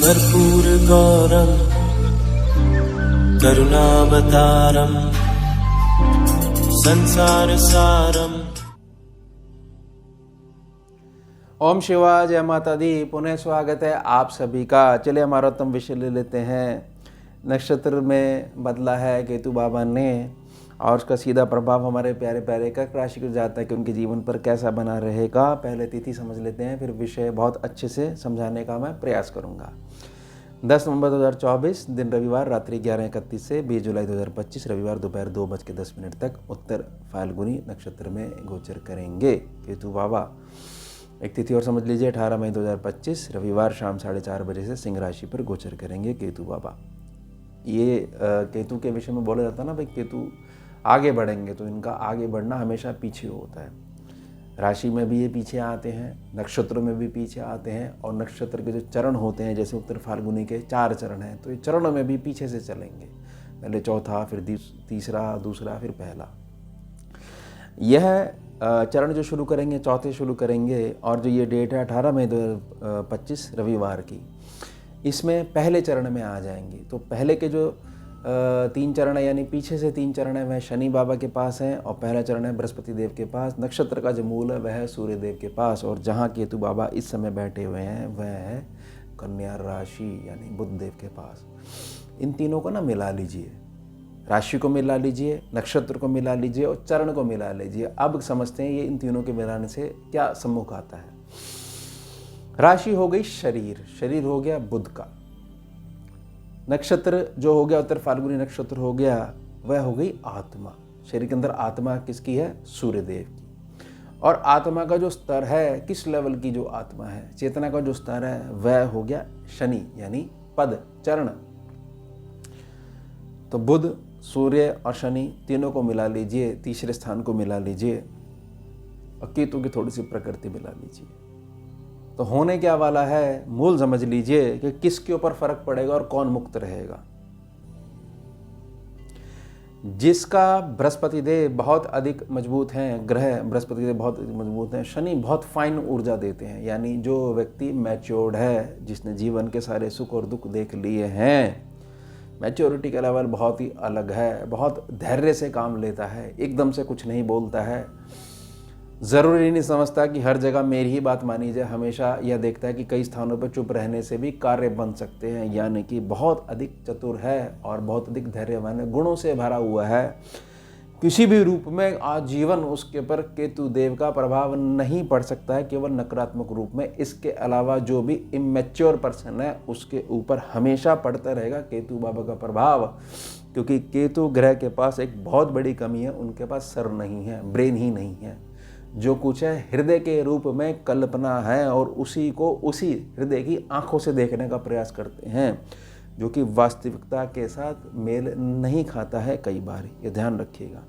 कर्पूरगौरं करुणावतारं संसारसारम्। ओम शिवाय, जय माता दी। पुनः स्वागत है आप सभी का। चलिए हमारा उत्तम विषय ले लेते हैं। नक्षत्र में बदला है केतु बाबा ने और उसका सीधा प्रभाव हमारे प्यारे प्यारे कर्क राशि को जाता है कि उनके जीवन पर कैसा बना रहेगा। पहले तिथि समझ लेते हैं, फिर विषय बहुत अच्छे से समझाने का मैं प्रयास करूंगा। 10 नवंबर 2024 दिन रविवार, रात्रि 11:31 से 20 जुलाई 2025 रविवार दोपहर 2:10 तक उत्तर फाल्गुनी नक्षत्र में गोचर करेंगे केतु बाबा। एक तिथि और समझ लीजिए, 18 मई 2025 रविवार शाम 4:30 बजे से सिंह राशि पर गोचर करेंगे केतु बाबा। ये केतु के विषय में बोला जाता है ना भाई, केतु आगे बढ़ेंगे, तो इनका आगे बढ़ना हमेशा पीछे होता है। राशि में भी ये पीछे आते हैं, नक्षत्रों में भी पीछे आते हैं, और नक्षत्र के जो चरण होते हैं, जैसे उत्तर फाल्गुनी के 4 चरण हैं, तो ये चरणों में भी पीछे से चलेंगे। पहले चौथा, फिर तीसरा, दूसरा, फिर पहला। यह चरण जो शुरू करेंगे, चौथे शुरू करेंगे, और जो ये डेट है 18 मई 2025 रविवार की, इसमें पहले चरण में आ जाएंगे। तो पहले के जो 3 चरण है, यानी पीछे से 3 चरण है, वह शनि बाबा के पास हैं, और पहला चरण है बृहस्पति देव के पास। नक्षत्र का जो मूल है वह है सूर्य देव के पास, और जहाँ केतु बाबा इस समय बैठे हुए हैं वह है कन्या राशि यानी बुध देव के पास। इन तीनों को ना मिला लीजिए, राशि को मिला लीजिए, नक्षत्र को मिला लीजिए और चरण को मिला लीजिए। अब समझते हैं ये इन तीनों के मिलाने से क्या सम्मुख आता है। राशि हो गई शरीर, शरीर हो गया बुध का। नक्षत्र जो हो गया उत्तर फाल्गुनी नक्षत्र हो गया, वह हो गई आत्मा। शरीर के अंदर आत्मा किसकी है? सूर्य देव की। और आत्मा का जो स्तर है, किस लेवल की जो आत्मा है, चेतना का जो स्तर है, वह हो गया शनि यानी पद, चरण। तो बुध, सूर्य और शनि तीनों को मिला लीजिए, तीसरे स्थान को मिला लीजिए, और केतु की थोड़ी सी प्रकृति मिला लीजिए। तो होने क्या वाला है, मूल समझ लीजिए कि किसके ऊपर फर्क पड़ेगा और कौन मुक्त रहेगा। जिसका बृहस्पति देव बहुत अधिक मजबूत हैं, ग्रह बृहस्पति देव बहुत मजबूत हैं, शनि बहुत फाइन ऊर्जा देते हैं, यानी जो व्यक्ति मैच्योर्ड है, जिसने जीवन के सारे सुख और दुख देख लिए हैं, मैच्योरिटी का लेवल बहुत ही अलग है, बहुत धैर्य से काम लेता है, एकदम से कुछ नहीं बोलता है, ज़रूरी नहीं समझता कि हर जगह मेरी ही बात मानी जाए, हमेशा यह देखता है कि कई स्थानों पर चुप रहने से भी कार्य बन सकते हैं, यानी कि बहुत अधिक चतुर है और बहुत अधिक धैर्यवान है, गुणों से भरा हुआ है। किसी भी रूप में आजीवन उसके ऊपर केतु देव का प्रभाव नहीं पड़ सकता है, केवल नकारात्मक रूप में। इसके अलावा जो भी इमेच्योर पर्सन है उसके ऊपर हमेशा पड़ता रहेगा केतु बाबा का प्रभाव, क्योंकि केतु ग्रह के पास एक बहुत बड़ी कमी है, उनके पास सर नहीं है, ब्रेन ही नहीं है। जो कुछ है हृदय के रूप में कल्पना है, और उसी को उसी हृदय की आंखों से देखने का प्रयास करते हैं, जो कि वास्तविकता के साथ मेल नहीं खाता है कई बार। ये ध्यान रखिएगा।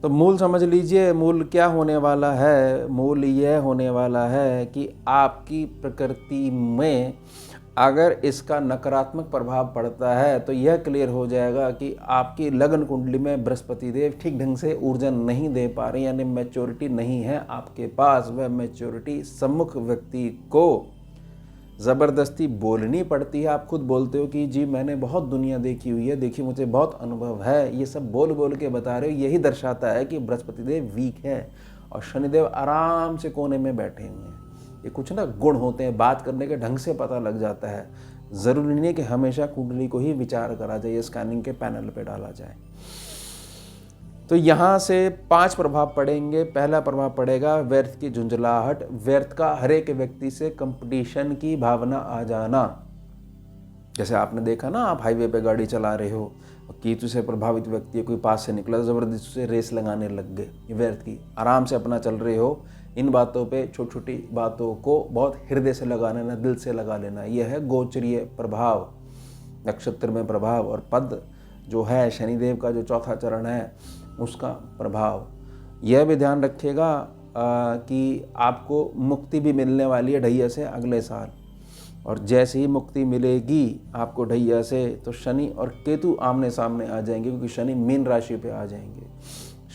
तो मूल समझ लीजिए, मूल क्या होने वाला है। मूल यह होने वाला है कि आपकी प्रकृति में अगर इसका नकारात्मक प्रभाव पड़ता है तो यह क्लियर हो जाएगा कि आपकी लगन कुंडली में बृहस्पति देव ठीक ढंग से ऊर्जा नहीं दे पा रहे, यानी मैच्योरिटी नहीं है आपके पास। वह मैच्योरिटी सम्मुख व्यक्ति को ज़बरदस्ती बोलनी पड़ती है। आप खुद बोलते हो कि जी मैंने बहुत दुनिया देखी हुई है, देखिए मुझे बहुत अनुभव है, ये सब बोल बोल के बता रहे हो। यही दर्शाता है कि बृहस्पति देव वीक है और शनिदेव आराम से कोने में बैठे हुए हैं। ये कुछ ना गुण होते हैं, बात करने के ढंग से पता लग जाता है। ज़रूरी नहीं कि हमेशा कुंडली को ही विचार करा जाए, स्कैनिंग के पैनल पे डाला जाए। तो यहाँ से 5 प्रभाव पड़ेंगे। पहला प्रभाव पड़ेगा व्यर्थ की झुंझलाहट, व्यर्थ का हर एक व्यक्ति से कंपटीशन की भावना आ जाना। जैसे आपने देखा ना, आप हाईवे पे गाड़ी चला रहे हो, केतु से प्रभावित व्यक्ति कोई पास से निकला, ज़बरदस्ती से रेस लगाने लग गए। व्यर्थ की, आराम से अपना चल रहे हो, इन बातों पे, छोटी छोटी बातों को बहुत हृदय से लगा लेना, दिल से लगा लेना, यह है गोचरीय प्रभाव, नक्षत्र में प्रभाव। और पद जो है शनिदेव का जो चौथा चरण है उसका प्रभाव। यह भी ध्यान रखिएगा कि आपको मुक्ति भी मिलने वाली है ढैया से अगले साल, और जैसे ही मुक्ति मिलेगी आपको ढैया से, तो शनि और केतु आमने सामने आ जाएंगे, क्योंकि शनि मीन राशि पे आ जाएंगे।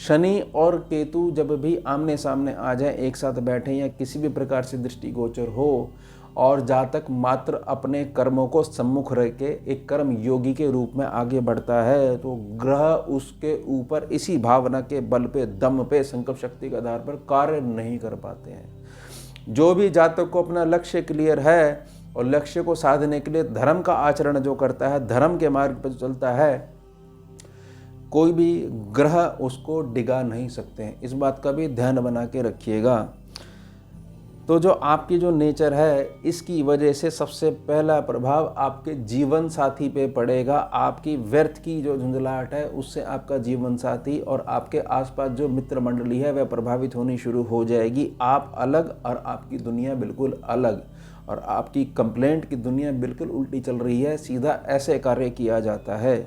शनि और केतु जब भी आमने सामने आ जाए, एक साथ बैठे या किसी भी प्रकार से दृष्टिगोचर हो, और जातक मात्र अपने कर्मों को सम्मुख रख के एक कर्म योगी के रूप में आगे बढ़ता है, तो ग्रह उसके ऊपर इसी भावना के बल पे, दम पे, संकल्प शक्ति के आधार पर कार्य नहीं कर पाते हैं। जो भी जातक को अपना लक्ष्य क्लियर है और लक्ष्य को साधने के लिए धर्म का आचरण जो करता है, धर्म के मार्ग पर चलता है, कोई भी ग्रह उसको डिगा नहीं सकते हैं। इस बात का भी ध्यान बना के रखिएगा। तो जो आपकी जो नेचर है, इसकी वजह से सबसे पहला प्रभाव आपके जीवन साथी पे पड़ेगा। आपकी व्यर्थ की जो झुंझलाहट है, उससे आपका जीवन साथी और आपके आसपास जो मित्र मंडली है वह प्रभावित होनी शुरू हो जाएगी। आप अलग और आपकी दुनिया बिल्कुल अलग, और आपकी कंप्लेंट की दुनिया बिल्कुल उल्टी चल रही है। सीधा ऐसे कार्य किया जाता है।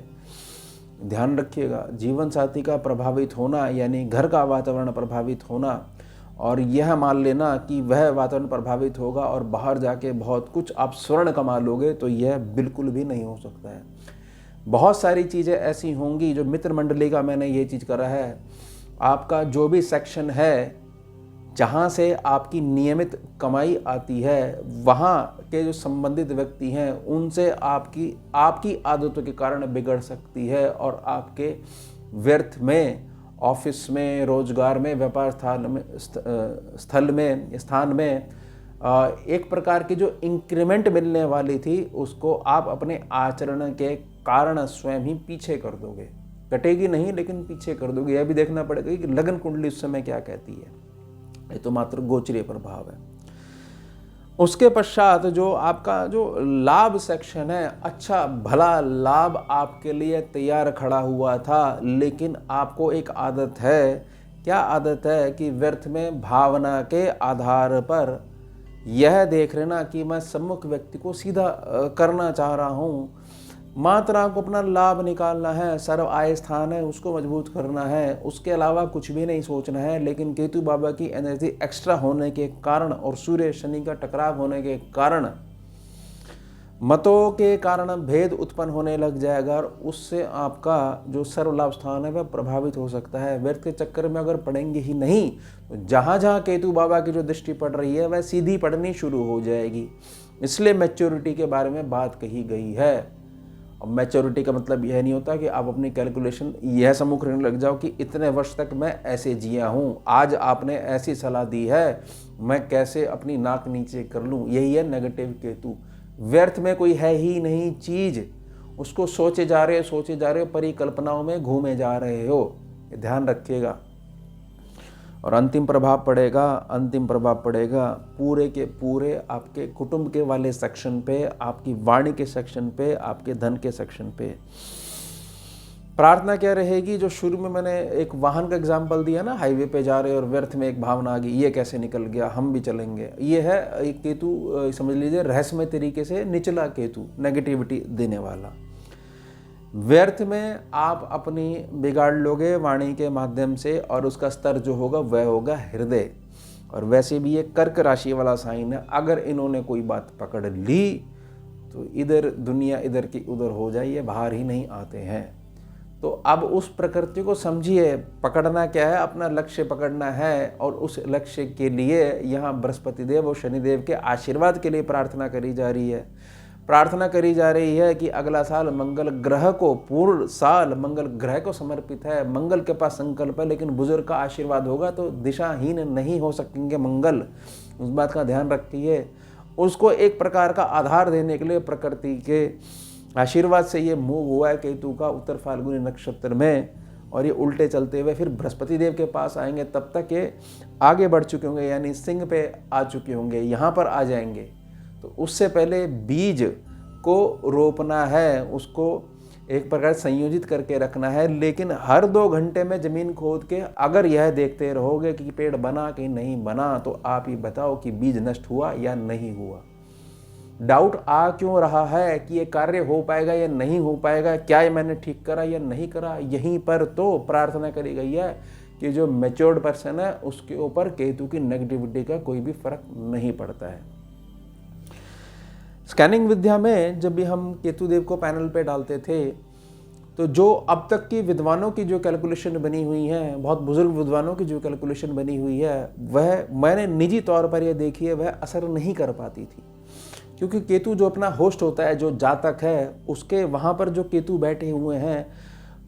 ध्यान रखिएगा, जीवन साथी का प्रभावित होना यानी घर का वातावरण प्रभावित होना, और यह मान लेना कि वह वातावरण प्रभावित होगा और बाहर जाके बहुत कुछ आप स्वर्ण कमा लोगे, तो यह बिल्कुल भी नहीं हो सकता है। बहुत सारी चीज़ें ऐसी होंगी जो मित्र मंडली का मैंने ये चीज़ करा है। आपका जो भी सेक्शन है जहाँ से आपकी नियमित कमाई आती है, वहाँ के जो संबंधित व्यक्ति हैं उनसे आपकी आदतों के कारण बिगड़ सकती है, और आपके व्यर्थ में, ऑफिस में, रोजगार में, व्यापार स्थान में एक प्रकार की जो इंक्रीमेंट मिलने वाली थी, उसको आप अपने आचरण के कारण स्वयं ही पीछे कर दोगे। कटेगी नहीं, लेकिन पीछे कर दोगे। यह भी देखना पड़ेगा कि लगन कुंडली उस समय क्या कहती है। ये तो मात्र गोचरीय प्रभाव है। उसके पश्चात जो आपका जो लाभ सेक्शन है, अच्छा भला लाभ आपके लिए तैयार खड़ा हुआ था, लेकिन आपको एक आदत है। क्या आदत है? कि व्यर्थ में भावना के आधार पर यह देख लेना कि मैं सम्मुख व्यक्ति को सीधा करना चाह रहा हूँ। मात्र आपको अपना लाभ निकालना है, सर्व आय स्थान है उसको मजबूत करना है, उसके अलावा कुछ भी नहीं सोचना है। लेकिन केतु बाबा की एनर्जी एक्स्ट्रा होने के कारण और सूर्य शनि का टकराव होने के कारण, मतों के कारण भेद उत्पन्न होने लग जाएगा, और उससे आपका जो सर्वलाभ स्थान है वह प्रभावित हो सकता है। व्यर्थ के चक्कर में अगर पड़ेंगे ही नहीं, तो जहाँ जहाँ केतु बाबा की जो दृष्टि पड़ रही है वह सीधी पड़नी शुरू हो जाएगी। इसलिए मैच्योरिटी के बारे में बात कही गई है। अब मैच्योरिटी का मतलब यह नहीं होता कि आप अपनी कैलकुलेशन यह सम्मुख रखने लग जाओ कि इतने वर्ष तक मैं ऐसे जिया हूँ, आज आपने ऐसी सलाह दी है, मैं कैसे अपनी नाक नीचे कर लूँ। यही है नेगेटिव केतु। व्यर्थ में कोई है ही नहीं चीज़, उसको सोचे जा रहे हो, परिकल्पनाओं में घूमे जा रहे हो। ध्यान रखिएगा। और अंतिम प्रभाव पड़ेगा पूरे के पूरे आपके कुटुंब के वाले सेक्शन पे, आपकी वाणी के सेक्शन पे, आपके धन के सेक्शन पे। प्रार्थना क्या रहेगी? जो शुरू में मैंने एक वाहन का एग्जाम्पल दिया ना, हाईवे पे जा रहे और व्यर्थ में एक भावना आ गई, ये कैसे निकल गया, हम भी चलेंगे। ये है एक केतु, समझ लीजिए रहस्यमय तरीके से निचला केतु, नेगेटिविटी देने वाला। व्यर्थ में आप अपनी बिगाड़ लोगे वाणी के माध्यम से, और उसका स्तर जो होगा वह होगा हृदय। और वैसे भी ये कर्क राशि वाला साइन है। अगर इन्होंने कोई बात पकड़ ली तो इधर दुनिया इधर की उधर हो जाए, ये बाहर ही नहीं आते हैं। तो अब उस प्रकृति को समझिए। पकड़ना क्या है? अपना लक्ष्य पकड़ना है, और उस लक्ष्य के लिए यहाँ बृहस्पति देव और शनिदेव के आशीर्वाद के लिए प्रार्थना करी जा रही है। प्रार्थना करी जा रही है कि अगला साल मंगल ग्रह को, पूर्ण साल मंगल ग्रह को समर्पित है। मंगल के पास संकल्प है, लेकिन बुजुर्ग का आशीर्वाद होगा तो दिशाहीन नहीं हो सकेंगे मंगल। उस बात का ध्यान रखिए। उसको एक प्रकार का आधार देने के लिए प्रकृति के आशीर्वाद से ये मूव हुआ है केतु का उत्तर फाल्गुनी नक्षत्र में, और ये उल्टे चलते हुए फिर बृहस्पति देव के पास आएंगे। तब तक ये आगे बढ़ चुके होंगे, यानी सिंह पे आ चुके होंगे, यहाँ पर आ जाएंगे। तो उससे पहले बीज को रोपना है, उसको एक प्रकार संयोजित करके रखना है। लेकिन हर 2 घंटे में जमीन खोद के अगर यह देखते रहोगे कि पेड़ बना कि नहीं बना, तो आप ही बताओ कि बीज नष्ट हुआ या नहीं हुआ। डाउट आ क्यों रहा है कि ये कार्य हो पाएगा या नहीं हो पाएगा, क्या ये मैंने ठीक करा या नहीं करा? यहीं पर तो प्रार्थना करी गई है कि जो मैच्योर्ड पर्सन है उसके ऊपर केतु की नेगेटिविटी का कोई भी फर्क नहीं पड़ता है। स्कैनिंग विद्या में जब भी हम केतु देव को पैनल पे डालते थे, तो जो अब तक की विद्वानों की जो कैलकुलेशन बनी हुई है, बहुत बुजुर्ग विद्वानों की जो कैलकुलेशन बनी हुई है, वह मैंने निजी तौर पर यह देखी है, वह असर नहीं कर पाती थी। क्योंकि केतु जो अपना होस्ट होता है, जो जातक है, उसके वहाँ पर जो केतु बैठे हुए हैं,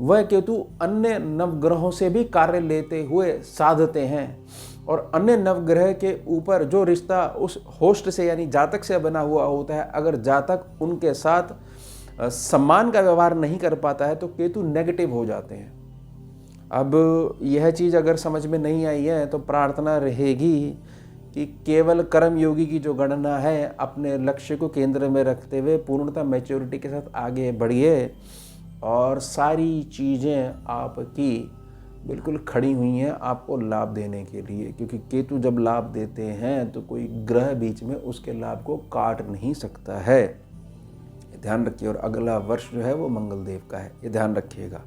वह केतु अन्य नवग्रहों से भी कार्य लेते हुए साधते हैं, और अन्य नवग्रह के ऊपर जो रिश्ता उस होस्ट से यानी जातक से बना हुआ होता है, अगर जातक उनके साथ सम्मान का व्यवहार नहीं कर पाता है तो केतु नेगेटिव हो जाते हैं। अब यह चीज़ अगर समझ में नहीं आई है तो प्रार्थना रहेगी कि केवल कर्म योगी की जो गणना है, अपने लक्ष्य को केंद्र में रखते हुए पूर्णतः मैच्योरिटी के साथ आगे बढ़िए, और सारी चीज़ें आपकी बिल्कुल खड़ी हुई हैं आपको लाभ देने के लिए। क्योंकि केतु जब लाभ देते हैं तो कोई ग्रह बीच में उसके लाभ को काट नहीं सकता है, ध्यान रखिए। और अगला वर्ष जो है वो मंगल देव का है, ये ध्यान रखिएगा।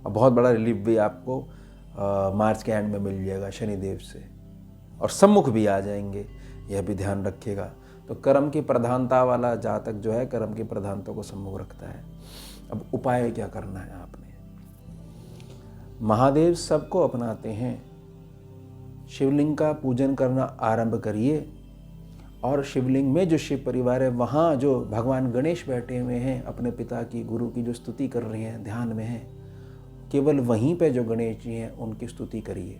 और बहुत बड़ा रिलीफ भी आपको मार्च के एंड में मिल जाएगा शनिदेव से, और सम्मुख भी आ जाएंगे, यह भी ध्यान रखिएगा। तो कर्म की प्रधानता वाला जातक जो है कर्म की प्रधानता को सम्मुख रखता है। अब उपाय क्या करना है आपने? महादेव सबको अपनाते हैं, शिवलिंग का पूजन करना आरंभ करिए, और शिवलिंग में जो शिव परिवार है वहाँ जो भगवान गणेश बैठे हुए हैं, अपने पिता की गुरु की जो स्तुति कर रहे हैं, ध्यान में हैं, केवल वहीं पे जो गणेश जी हैं उनकी स्तुति करिए।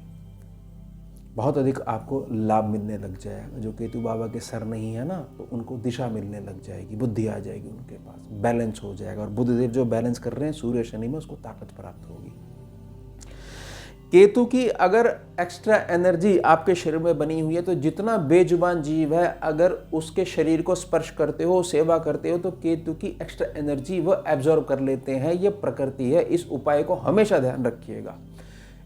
बहुत अधिक आपको लाभ मिलने लग जाएगा। जो केतु बाबा के सर नहीं है ना, तो उनको दिशा मिलने लग जाएगी, बुद्धि आ जाएगी उनके पास, बैलेंस हो जाएगा। और बुधदेव जो बैलेंस कर रहे हैं सूर्य शनि में, उसको ताकत प्राप्त होगी। केतु की अगर एक्स्ट्रा एनर्जी आपके शरीर में बनी हुई है तो जितना बेजुबान जीव है, अगर उसके शरीर को स्पर्श करते हो, सेवा करते हो, तो केतु की एक्स्ट्रा एनर्जी वो एब्जॉर्ब कर लेते हैं। ये प्रकृति है। इस उपाय को हमेशा ध्यान रखिएगा।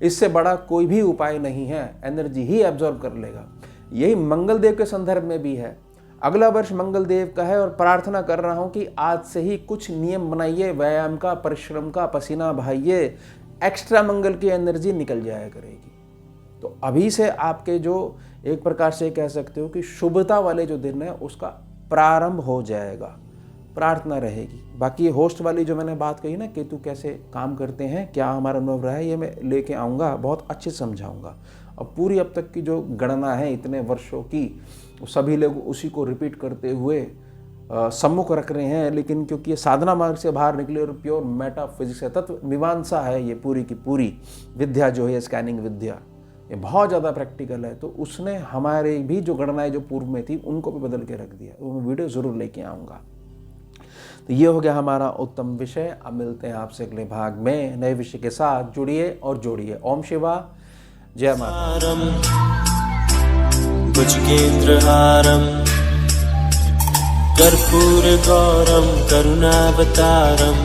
इससे बड़ा कोई भी उपाय नहीं है, एनर्जी ही एब्जॉर्ब कर लेगा। यही मंगल देव के संदर्भ में भी है। अगला वर्ष मंगल देव का है, और प्रार्थना कर रहा हूं कि आज से ही कुछ नियम बनाइए, व्यायाम का, परिश्रम का, पसीना बहाइए, एक्स्ट्रा मंगल की एनर्जी निकल जाया करेगी। तो अभी से आपके जो एक प्रकार से कह सकते हो कि शुभता वाले जो दिन है उसका प्रारंभ हो जाएगा। प्रार्थना रहेगी। बाकी ये होस्ट वाली जो मैंने बात कही ना, केतु कैसे काम करते हैं, क्या हमारा अनुभव रहा है, ये मैं लेके आऊँगा, बहुत अच्छे से समझाऊँगा। और पूरी अब तक की जो गणना है इतने वर्षों की, सभी लोग उसी को रिपीट करते हुए सम्मुख रख रहे हैं। लेकिन क्योंकि ये साधना मार्ग से बाहर निकले और प्योर मेटाफिजिक्स है, तत्व मीमांसा है, ये पूरी की पूरी विद्या जो है, स्कैनिंग विद्या, ये बहुत ज़्यादा प्रैक्टिकल है। तो उसने हमारे भी जो गणनाएं जो पूर्व में थी उनको भी बदल के रख दिया। वो मैं वीडियो ज़रूर लेके आऊँगा। तो ये हो गया हमारा उत्तम विषय। अब मिलते हैं आपसे अगले भाग में नए विषय के साथ। जुड़िए और जोड़िए। ओम शिवा, जय माता। भुजगेन्द्रहारम् कर्पूरगौरं करुणावतारं